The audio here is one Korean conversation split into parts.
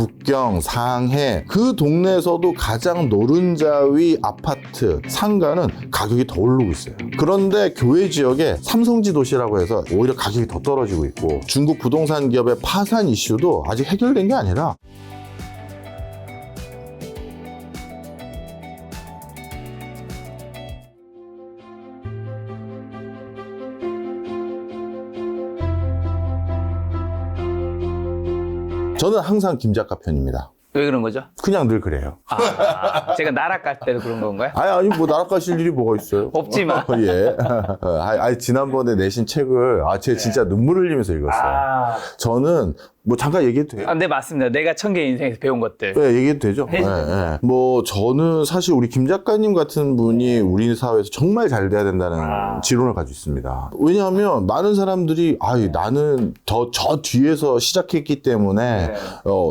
북경, 상해 그 동네에서도 가장 노른자위 아파트, 상가는 가격이 더 오르고 있어요. 그런데 교외 지역에 삼성지 도시라고 해서 오히려 가격이 더 떨어지고 있고 중국 부동산 기업의 파산 이슈도 아직 해결된 게 아니라 저는 항상 김 작가 편입니다. 왜 그런 거죠? 그냥 늘 그래요. 제가 나락 갈 때도 그런 건가요? 아니 뭐 나락 가실 일이 뭐가 있어요? 없지만. 예. 지난번에 내신 책을 제가 진짜 눈물 흘리면서 읽었어요. 저는 뭐 잠깐 얘기해도 돼요? 네, 맞습니다. 내가 천개 인생에서 배운 것들. 네, 얘기해도 되죠? 네, 네. 뭐 저는 사실 우리 김 작가님 같은 분이 우리 사회에서 정말 잘 돼야 된다는 지론을 가지고 있습니다. 왜냐하면 많은 사람들이 나는 저 뒤에서 시작했기 때문에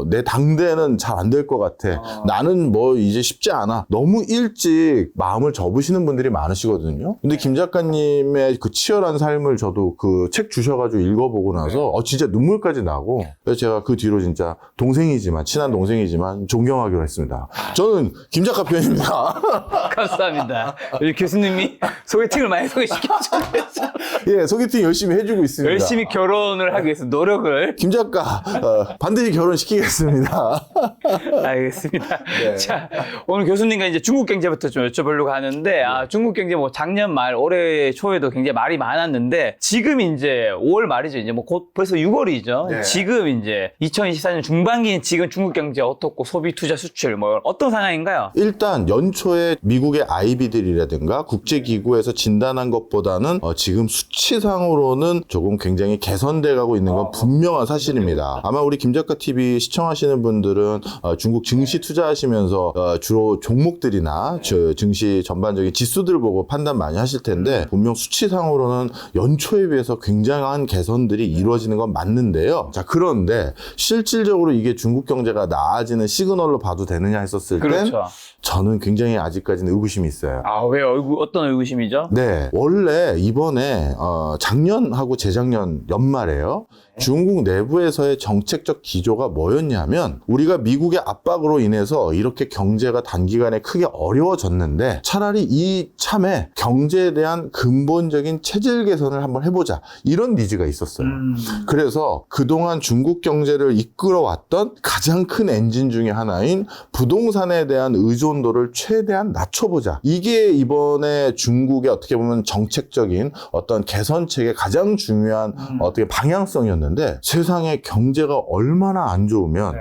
내 당대는 잘 안 될 것 같아. 나는 뭐 이제 쉽지 않아. 너무 일찍 마음을 접으시는 분들이 많으시거든요. 근데 김 작가님의 그 치열한 삶을 저도 그 책 주셔가지고 읽어보고 나서 진짜 눈물까지 나고 그래서 제가 그 뒤로 진짜 동생이지만 친한 동생이지만 존경하기로 했습니다. 저는 김 작가 편입니다. 감사합니다. 우리 교수님이 소개팅을 많이 소개시켜주셔서 예, 소개팅 열심히 해주고 있습니다. 열심히 결혼을 하기 위해서 노력을. 김 작가 반드시 결혼시키겠습니다. 알겠습니다. 네. 자, 오늘 교수님과 이제 중국 경제부터 좀 여쭤보려고 하는데, 중국 경제 뭐 작년 말, 올해 초에도 굉장히 말이 많았는데, 지금 이제 5월 말이죠. 이제 뭐 곧 벌써 6월이죠. 네. 지금 이제 2024년 중반기인 지금 중국 경제 어떻고 소비, 투자, 수출 뭐 어떤 상황인가요? 일단 연초에 미국의 아이비들이라든가 국제기구에서 진단한 것보다는 지금 수치상으로는 조금 굉장히 개선돼 가고 있는 건 분명한 사실입니다. 아마 우리 김 작가 TV 시청하시는 분들은 중국 증시 투자하시면서 주로 종목들이나 증시 전반적인 지수들을 보고 판단 많이 하실 텐데 분명 수치상으로는 연초에 비해서 굉장한 개선들이 이루어지는 건 맞는데요. 자, 그런데 실질적으로 이게 중국 경제가 나아지는 시그널로 봐도 되느냐 했었을 땐 그렇죠. 저는 굉장히 아직까지는 의구심이 있어요. 왜요? 어떤 의구심이죠? 네, 원래 이번에 작년하고 재작년 연말에요. 중국 내부에서의 정책적 기조가 뭐였냐면 우리가 미국의 압박으로 인해서 이렇게 경제가 단기간에 크게 어려워졌는데 차라리 이 참에 경제에 대한 근본적인 체질 개선을 한번 해보자 이런 니즈가 있었어요. 그래서 그동안 중국 경제를 이끌어왔던 가장 큰 엔진 중에 하나인 부동산에 대한 의존도를 최대한 낮춰보자. 이게 이번에 중국의 어떻게 보면 정책적인 어떤 개선책의 가장 중요한 어떻게 방향성이었는데 세상의 경제가 얼마나 안 좋으면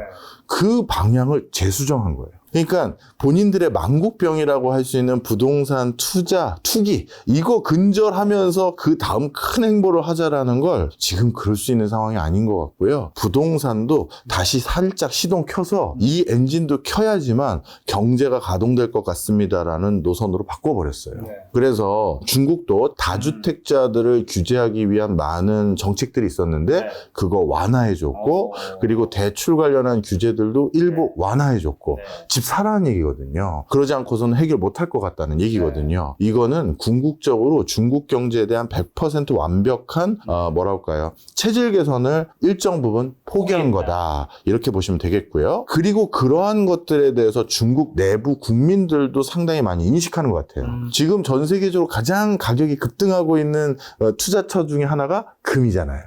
그 방향을 재수정한 거예요. 그러니까 본인들의 만국병이라고 할 수 있는 부동산 투자, 투기 이거 근절하면서 그 다음 큰 행보를 하자라는 걸 지금 그럴 수 있는 상황이 아닌 것 같고요. 부동산도 다시 살짝 시동 켜서 이 엔진도 켜야지만 경제가 가동될 것 같습니다라는 노선으로 바꿔버렸어요. 그래서 중국도 다주택자들을 규제하기 위한 많은 정책들이 있었는데 그거 완화해줬고 그리고 대출 관련한 규제들도 일부 완화해줬고 집 사라는 얘기거든요. 그러지 않고서는 해결 못할 것 같다는 얘기거든요. 이거는 궁극적으로 중국 경제에 대한 100% 완벽한 뭐랄까요 체질 개선을 일정 부분 포기한 거다 이렇게 보시면 되겠고요. 그리고 그러한 것들에 대해서 중국 내부 국민들도 상당히 많이 인식하는 것 같아요. 지금 전 세계적으로 가장 가격이 급등하고 있는 투자처 중에 하나가 금이잖아요.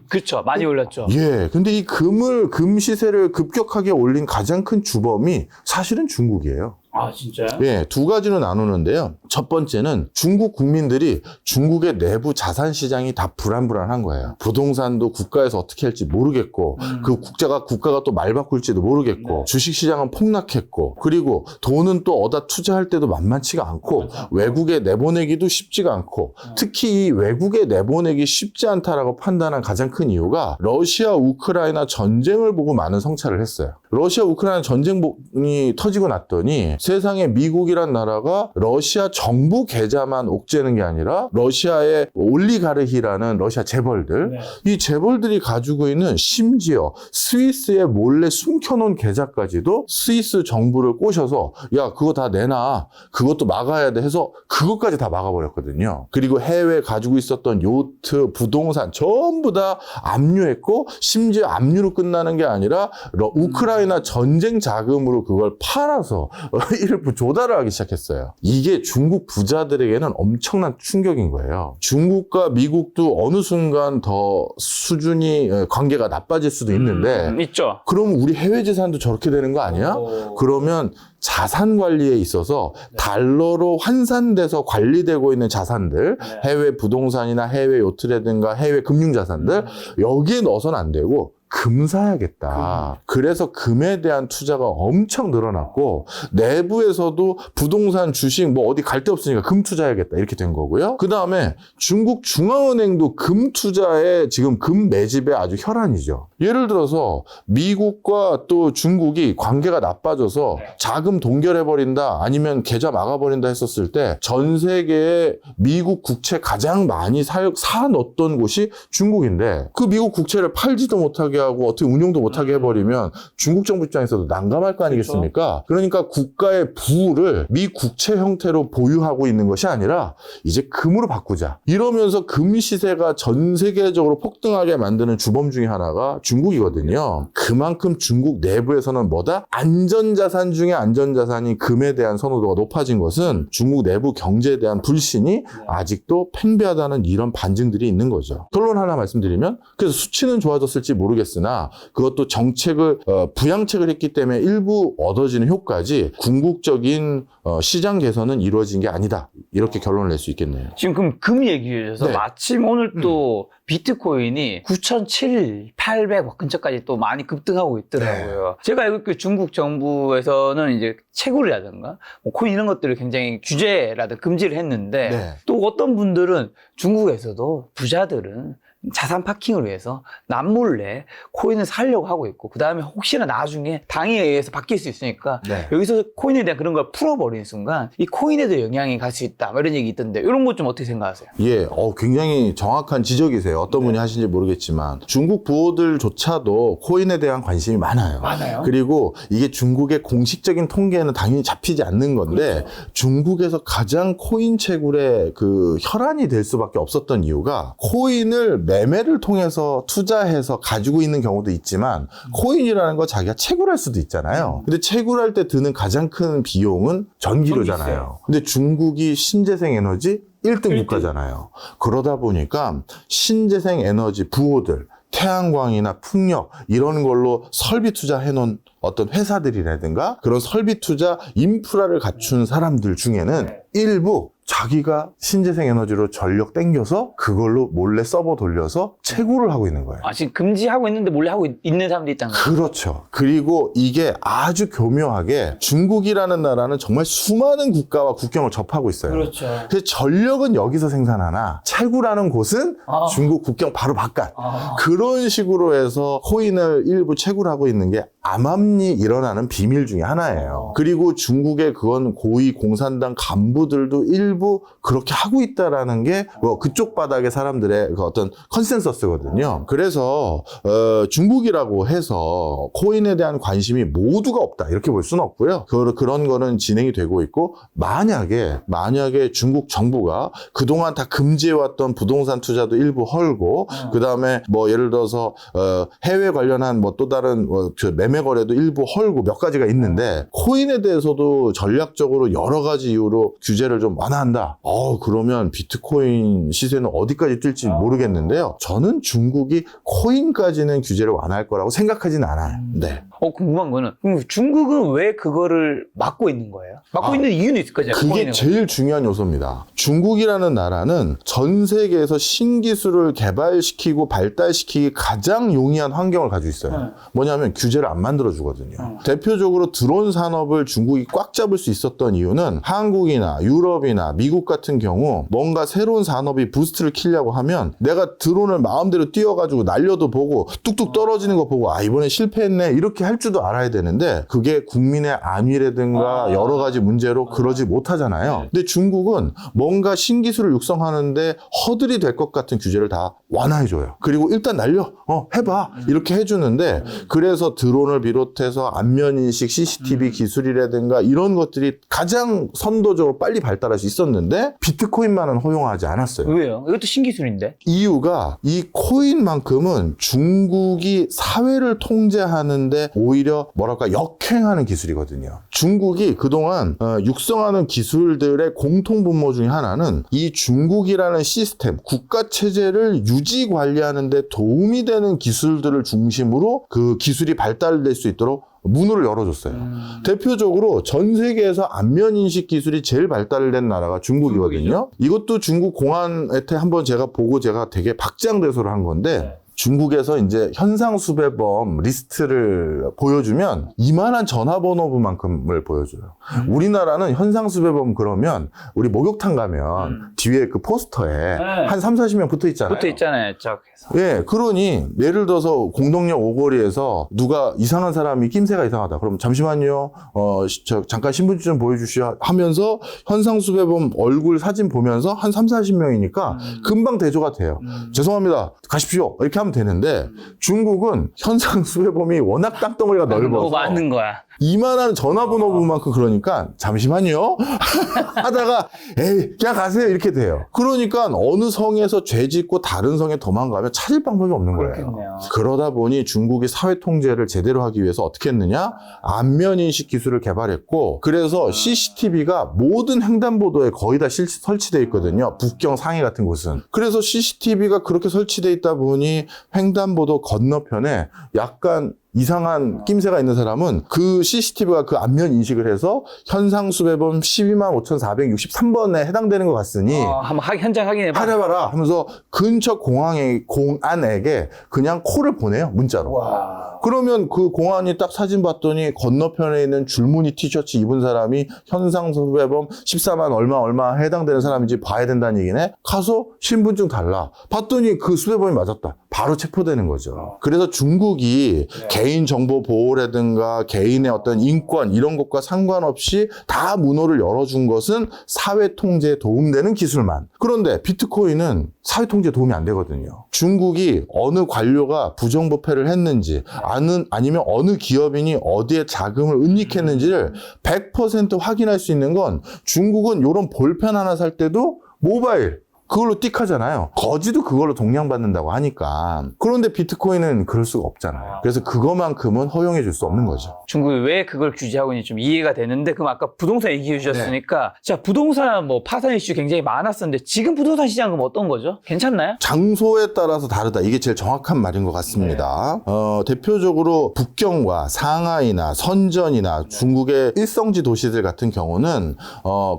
그렇죠. 많이 올랐죠. 예, 근데 이 금 시세를 급격하게 올린 가장 큰 주범이 사실은 중국이에요. 진짜요? 예, 두 가지로 나누는데요. 첫 번째는 중국 국민들이 중국의 내부 자산 시장이 다 불안불안한 거예요. 부동산도 국가에서 어떻게 할지 모르겠고, 그 국가가 또 말 바꿀지도 모르겠고, 주식 시장은 폭락했고, 그리고 돈은 또 얻어 투자할 때도 만만치가 않고, 외국에 내보내기도 쉽지가 않고, 특히 이 외국에 내보내기 쉽지 않다라고 판단한 가장 큰 이유가 러시아 우크라이나 전쟁을 보고 많은 성찰을 했어요. 러시아 우크라이나 전쟁이 터지고 났더니 세상에 미국이란 나라가 러시아 정부 계좌만 옥죄는 게 아니라 러시아의 올리가르히라는 러시아 재벌들 이 재벌들이 가지고 있는 심지어 스위스에 몰래 숨겨놓은 계좌까지도 스위스 정부를 꼬셔서 야 그거 다 내놔 그것도 막아야 돼 해서 그것까지 다 막아버렸거든요. 그리고 해외에 가지고 있었던 요트 부동산 전부 다 압류했고 심지어 압류로 끝나는 게 아니라 우크라이나 우크라이나 전쟁 자금으로 그걸 팔아서 일부 조달을 하기 시작했어요. 이게 중국 부자들에게는 엄청난 충격인 거예요. 중국과 미국도 어느 순간 더 수준이 관계가 나빠질 수도 있는데 있죠. 그럼 우리 해외 재산도 저렇게 되는 거 아니야? 그러면 자산 관리에 있어서 달러로 환산돼서 관리되고 있는 자산들, 해외 부동산이나 해외 요트라든가 해외 금융 자산들 여기에 넣어서는 안 되고 금 사야겠다. 그래서 금에 대한 투자가 엄청 늘어났고 내부에서도 부동산, 주식 뭐 어디 갈 데 없으니까 금 투자해야겠다 이렇게 된 거고요. 그 다음에 중국 중앙은행도 금 투자에 지금 금 매집에 아주 혈안이죠. 예를 들어서 미국과 또 중국이 관계가 나빠져서 자금 동결해버린다 아니면 계좌 막아버린다 했었을 때 전 세계에 미국 국채 가장 많이 사 넣었던 곳이 중국인데 그 미국 국채를 팔지도 못하게 하고 어떻게 운용도 못하게 해버리면 중국 정부 입장에서도 난감할 거 아니겠습니까? 그러니까 국가의 부를 미 국채 형태로 보유하고 있는 것이 아니라 이제 금으로 바꾸자. 이러면서 금 시세가 전 세계적으로 폭등하게 만드는 주범 중에 하나가 중국이거든요. 그만큼 중국 내부에서는 뭐다? 안전자산 중에 안전자산이 금에 대한 선호도가 높아진 것은 중국 내부 경제에 대한 불신이 아직도 팽배하다는 이런 반증들이 있는 거죠. 결론 하나 말씀드리면 그래서 수치는 좋아졌을지 모르겠으나 그것도 정책을 부양책을 했기 때문에 일부 얻어지는 효과지 궁극적인 시장 개선은 이루어진 게 아니다. 이렇게 결론을 낼 수 있겠네요. 지금 그럼 금 얘기해서 네. 마침 오늘 또 비트코인이 9,700 근처까지 또 많이 급등하고 있더라고요. 제가 알고 있기로 중국 정부에서는 이제 채굴이라든가 뭐 코인 이런 것들을 굉장히 규제라든가 금지를 했는데 네. 또 어떤 분들은 중국에서도 부자들은 자산 파킹을 위해서 남몰래 코인을 사려고 하고 있고 그 다음에 혹시나 나중에 당에 의해서 바뀔 수 있으니까 네. 여기서 코인에 대한 그런 걸 풀어버리는 순간 이 코인에도 영향이 갈 수 있다 뭐 이런 얘기 있던데 이런 것 좀 어떻게 생각하세요? 예, 굉장히 정확한 지적이세요. 어떤 분이 하시는지 모르겠지만 중국 부호들조차도 코인에 대한 관심이 많아요. 많아요? 그리고 이게 중국의 공식적인 통계에는 당연히 잡히지 않는 건데 중국에서 가장 코인 채굴의 그 혈안이 될 수밖에 없었던 이유가 코인을 매매를 통해서 투자해서 가지고 있는 경우도 있지만 코인이라는 거 자기가 채굴할 수도 있잖아요. 근데 채굴할 때 드는 가장 큰 비용은 전기료잖아요. 근데 중국이 신재생 에너지 1등 국가잖아요. 그러다 보니까 신재생 에너지 부호들 태양광이나 풍력 이런 걸로 설비 투자해 놓은 어떤 회사들이라든가 그런 설비 투자 인프라를 갖춘 사람들 중에는 일부 자기가 신재생 에너지로 전력 땡겨서 그걸로 몰래 서버 돌려서 채굴을 하고 있는 거예요. 아, 지금 금지하고 있는데 몰래 하고 있는 사람도 있다는 거예요? 그렇죠. 그리고 이게 아주 교묘하게 중국이라는 나라는 정말 수많은 국가와 국경을 접하고 있어요. 그렇죠. 그래서 전력은 여기서 생산하나 채굴하는 곳은 중국 국경 바로 바깥. 그런 식으로 해서 코인을 일부 채굴하고 있는 게 암암리 일어나는 비밀 중에 하나예요. 그리고 중국의 그건 고위 공산당 간부들도 일부 그렇게 하고 있다라는 게 뭐 그쪽 바닥의 사람들의 그 어떤 컨센서스거든요. 그래서 중국이라고 해서 코인에 대한 관심이 모두가 없다 이렇게 볼 수는 없고요. 그런 거는 진행이 되고 있고 만약에 중국 정부가 그동안 다 금지해왔던 부동산 투자도 일부 헐고 그 다음에 뭐 예를 들어서 해외 관련한 뭐 또 다른 매매 거래도 일부 헐고 몇 가지가 있는데 코인에 대해서도 전략적으로 여러 가지 이유로 규제를 좀 완화한다. 그러면 비트코인 시세는 어디까지 뛸지 모르겠는데요. 저는 중국이 코인까지는 규제를 완화할 거라고 생각하지는 않아요. 네. 궁금한 거는 그럼 중국은 왜 그거를 막고 있는 거예요? 막고 있는 이유는 있을 거죠. 그게 제일 중요한 요소입니다. 중국이라는 나라는 전 세계에서 신기술을 개발시키고 발달시키기 가장 용이한 환경을 가지고 있어요. 뭐냐면 규제를 안 만들어주거든요. 대표적으로 드론 산업을 중국이 꽉 잡을 수 있었던 이유는 한국이나 유럽이나 미국 같은 경우 뭔가 새로운 산업이 부스트를 키려고 하면 내가 드론을 마음대로 띄워가지고 날려도 보고 뚝뚝 떨어지는 거 보고 이번에 실패했네 이렇게 할 줄도 알아야 되는데 그게 국민의 안위라든가 여러 가지 문제로 그러지 못하잖아요. 근데 중국은 뭔가 신기술을 육성하는데 허들이 될 것 같은 규제를 다 완화해줘요. 그리고 일단 날려 해봐 이렇게 해주는데 그래서 드론을 스마트폰을 비롯해서 안면인식, CCTV 기술이라든가 이런 것들이 가장 선도적으로 빨리 발달할 수 있었는데 비트코인만은 허용하지 않았어요. 왜요? 이것도 신기술인데. 이유가 이 코인만큼은 중국이 사회를 통제하는데 오히려 뭐랄까 역행하는 기술이거든요. 중국이 그동안 육성하는 기술들의 공통 분모 중에 하나는 이 중국이라는 시스템, 국가 체제를 유지 관리하는 데 도움이 되는 기술들을 중심으로 그 기술이 발달될 수 있도록 문을 열어줬어요. 대표적으로 전 세계에서 안면인식 기술이 제일 발달된 나라가 중국이거든요. 이것도 중국 공안에테 한번 제가 보고 제가 되게 박장대소를 한 건데 중국에서 이제 현상수배범 리스트를 보여주면 이만한 전화번호부만큼을 보여줘요. 우리나라는 현상수배범 그러면 우리 목욕탕 가면 뒤에 그 포스터에 한 3, 40명 붙어 있잖아요. 붙어 있잖아요. 저기서. 예, 그러니 예를 들어서 공덕역 오거리에서 누가 이상한 사람이 낌새가 이상하다. 그럼 잠시만요. 잠깐 신분증 좀 보여주시오 하면서 현상수배범 얼굴 사진 보면서 한 3, 40명이니까 금방 대조가 돼요. 죄송합니다. 가십시오. 이렇게 하면 되는데 중국은 현상수배범이 워낙 땅덩어리가 넓어서 너무 많은 거야. 이만한 전화번호부만큼 그러니까 잠시만요 하다가 에이 그냥 가세요 이렇게 돼요. 그러니까 어느 성에서 죄 짓고 다른 성에 도망가면 찾을 방법이 없는 거예요. 그렇겠네요. 그러다 보니 중국이 사회 통제를 제대로 하기 위해서 어떻게 했느냐, 안면인식 기술을 개발했고 그래서 CCTV가 모든 횡단보도에 거의 다 설치되어 있거든요. 북경 상해 같은 곳은. 그래서 CCTV가 그렇게 설치되어 있다 보니 횡단보도 건너편에 약간 이상한 낌새가 있는 사람은 그 CCTV가 그 안면 인식을 해서 현상수배범 125,463번에 해당되는 것 같으니 한번 현장 확인해봐. 하려봐라 하면서 근처 공안에게 그냥 콜을 보내요, 문자로. 와. 그러면 그 공안이 딱 사진 봤더니 건너편에 있는 줄무늬 티셔츠 입은 사람이 현상수배범 14만 얼마 해당되는 사람인지 봐야 된다는 얘기네. 가서 신분증 달라. 봤더니 그 수배범이 맞았다. 바로 체포되는 거죠. 그래서 중국이 개인정보 보호라든가 개인의 어떤 인권 이런 것과 상관없이 다 문호를 열어준 것은 사회 통제에 도움되는 기술만. 그런데 비트코인은 사회 통제에 도움이 안 되거든요. 중국이 어느 관료가 부정부패를 했는지 아니면 어느 기업인이 어디에 자금을 은닉했는지를 100% 확인할 수 있는 건 중국은 이런 볼펜 하나 살 때도 모바일 그걸로 띡하잖아요. 거지도 그걸로 동량받는다고 하니까. 그런데 비트코인은 그럴 수가 없잖아요. 그래서 그거만큼은 허용해 줄 수 없는 거죠. 중국이 왜 그걸 규제하고 있는지 좀 이해가 되는데 그럼 아까 부동산 얘기해 주셨으니까 자 부동산 뭐 파산 이슈 굉장히 많았었는데 지금 부동산 시장은 어떤 거죠? 괜찮나요? 장소에 따라서 다르다. 이게 제일 정확한 말인 것 같습니다. 대표적으로 북경과 상하이나 선전이나 중국의 일성지 도시들 같은 경우는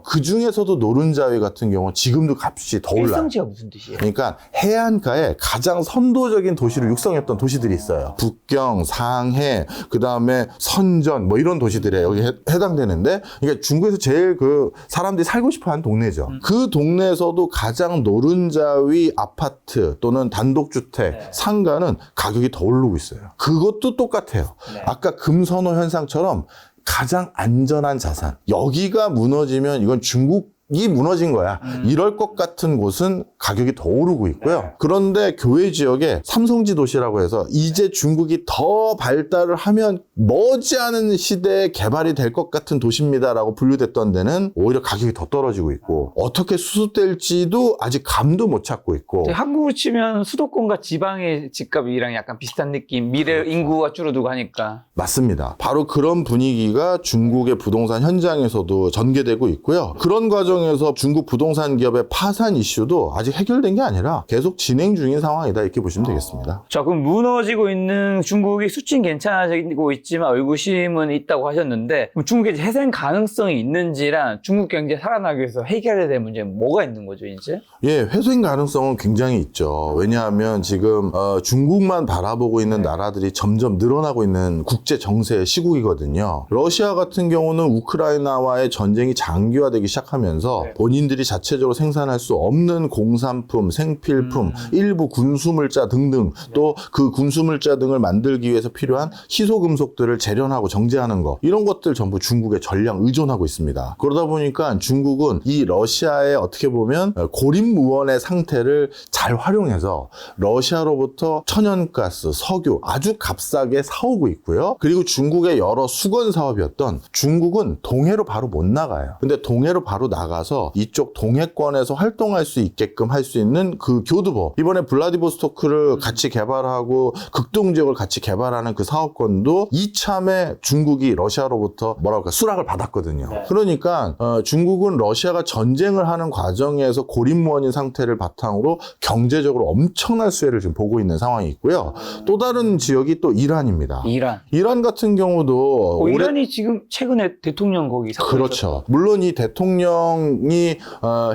그 중에서도 노른자위 같은 경우 지금도 값이 더 올라요. 일성지가 무슨 뜻이에요? 그러니까 해안가에 가장 선도적인 도시를 육성했던 도시들이 있어요. 북경, 상해, 그 다음에 선전 뭐 이런 도시들에 여기 해당되는데 그러니까 중국에서 제일 그 사람들이 살고 싶어하는 동네죠. 그 동네에서도 가장 노른자위 아파트 또는 단독주택, 상가는 가격이 더 오르고 있어요. 그것도 똑같아요. 아까 금선호 현상처럼 가장 안전한 자산. 여기가 무너지면 이건 중국이 무너진 거야. 이럴 것 같은 곳은 가격이 더 오르고 있고요. 그런데 교외 지역에 삼성지 도시라고 해서 이제 중국이 더 발달을 하면 머지않은 시대에 개발이 될 것 같은 도시입니다라고 분류됐던 데는 오히려 가격이 더 떨어지고 있고 어떻게 수습될지도 아직 감도 못 찾고 있고. 한국으로 치면 수도권과 지방의 집값이랑 약간 비슷한 느낌. 미래 인구가 줄어들고 하니까. 맞습니다. 바로 그런 분위기가 중국의 부동산 현장에서도 전개되고 있고요. 그런 과정에서 중국 부동산 기업의 파산 이슈도 아직 해결된 게 아니라 계속 진행 중인 상황이다 이렇게 보시면 되겠습니다. 자, 그럼 무너지고 있는 중국이 수치는 괜찮아지고 있지만 의구심은 있다고 하셨는데 그럼 중국의 재생 가능성이 있는지랑 중국 경제 살아나기 위해서 해결해야 될 문제는 뭐가 있는 거죠, 이제? 예, 회생 가능성은 굉장히 있죠. 왜냐하면 지금 중국만 바라보고 있는 나라들이 점점 늘어나고 있는 국제 정세 시국이거든요. 러시아 같은 경우는 우크라이나와의 전쟁이 장기화되기 시작하면서 하면서 네. 본인들이 자체적으로 생산할 수 없는 공산품, 생필품, 일부 군수물자 등등 또 그 군수물자 등을 만들기 위해서 필요한 희소금속들을 재련하고 정제하는 거 이런 것들 전부 중국에 전량 의존하고 있습니다. 그러다 보니까 중국은 이 러시아의 어떻게 보면 고립무원의 상태를 잘 활용해서 러시아로부터 천연가스, 석유 아주 값싸게 사오고 있고요. 그리고 중국의 여러 수건 사업이었던 중국은 동해로 바로 못 나가요. 근데 동해로 바로 나가서 이쪽 동해권에서 활동할 수 있게끔 할 수 있는 그 교두보 이번에 블라디보스토크를 같이 개발하고 극동지역을 같이 개발하는 그 사업권도 이참에 중국이 러시아로부터 뭐랄까 수락을 받았거든요. 그러니까 중국은 러시아가 전쟁을 하는 과정에서 고립무원인 상태를 바탕으로 경제적으로 엄청난 수혜를 지금 보고 있는 상황이 있고요. 또 다른 지역이 또 이란입니다. 이란 같은 경우도 올해 이란이 지금 최근에 대통령 거기 사건이 그렇죠. 물론 이 대통령이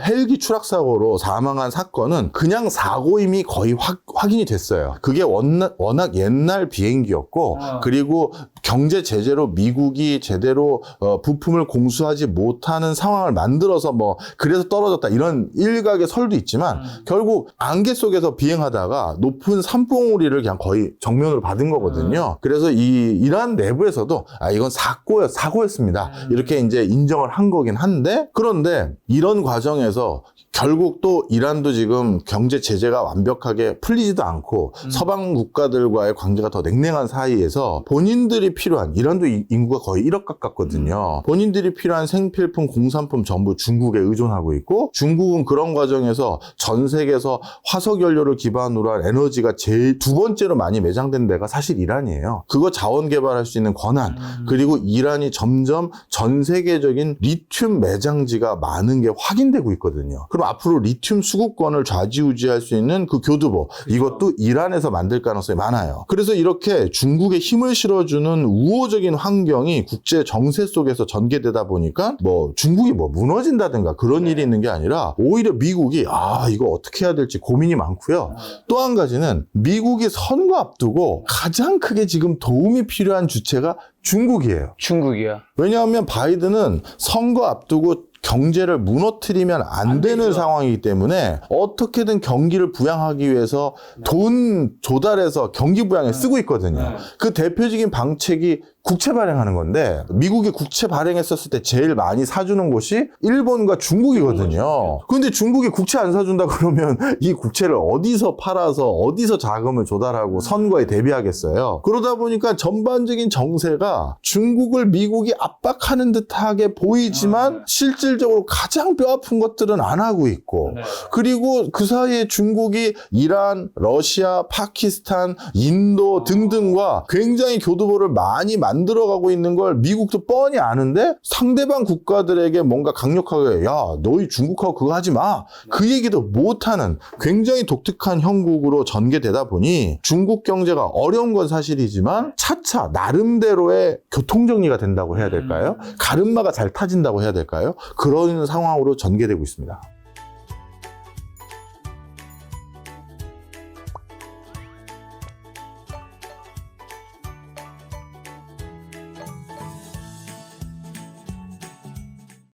헬기 추락 사고로 사망한 사건은 그냥 사고임이 거의 확인이 됐어요. 그게 워낙 옛날 비행기였고 그리고 경제 제재로 미국이 제대로 부품을 공수하지 못하는 상황을 만들어서 뭐 그래서 떨어졌다 이런 일각의 설도 있지만 결국 안개 속에서 비행하다가 높은 산봉우리를 그냥 거의 정면으로 받은 거거든요. 그래서 이 이란 내부에서도 이건 사고였습니다. 이렇게 이제 인정을 한 거긴 한데 그런데 이런 과정에서 결국 또 이란도 지금 경제 제재가 완벽하게 풀리지도 않고 서방 국가들과의 관계가 더 냉랭한 사이에서 본인들이 필요한 이란도 인구가 거의 1억 가깝거든요. 본인들이 필요한 생필품, 공산품 전부 중국에 의존하고 있고 중국은 그런 과정에서 전 세계에서 화석연료를 기반으로 한 에너지가 제일 두 번째로 많이 매장된 데가 사실 이란이에요. 그거 자원 개발할 수 있는 권한 그리고 이란이 점점 전 세계적인 리튬 매장지가 많은 게 확인되고 있거든요. 그럼 앞으로 리튬 수급권을 좌지우지할 수 있는 그 교두보 이것도 이란에서 만들 가능성이 많아요. 그래서 이렇게 중국에 힘을 실어주는 우호적인 환경이 국제 정세 속에서 전개되다 보니까 뭐 중국이 뭐 무너진다든가 그런 일이 있는 게 아니라 오히려 미국이 이거 어떻게 해야 될지 고민이 많고요. 또 한 가지는 미국이 선거 앞두고 가장 크게 지금 도움이 필요한 주체가 중국이에요. 중국이야. 왜냐하면 바이든은 선거 앞두고 경제를 무너뜨리면 안 되는 상황이기 때문에 어떻게든 경기를 부양하기 위해서 돈 조달해서 경기 부양에 쓰고 있거든요. 그 대표적인 방책이 국채 발행하는 건데 미국이 국채 발행했었을 때 제일 많이 사주는 곳이 일본과 중국이거든요. 그런데 중국이 국채 안 사준다 그러면 이 국채를 어디서 팔아서 어디서 자금을 조달하고 선거에 대비하겠어요. 그러다 보니까 전반적인 정세가 중국을 미국이 압박하는 듯하게 보이지만 실질적으로 가장 뼈아픈 것들은 안 하고 있고 그리고 그 사이에 중국이 이란, 러시아, 파키스탄, 인도 등등과 굉장히 교두보를 많이 만들어가고 있는 걸 미국도 뻔히 아는데 상대방 국가들에게 뭔가 강력하게 야 너희 중국하고 그거 하지 마 그 얘기도 못하는 굉장히 독특한 형국으로 전개되다 보니 중국 경제가 어려운 건 사실이지만 차차 나름대로의 교통정리가 된다고 해야 될까요? 가름마가 잘 타진다고 해야 될까요? 그런 상황으로 전개되고 있습니다.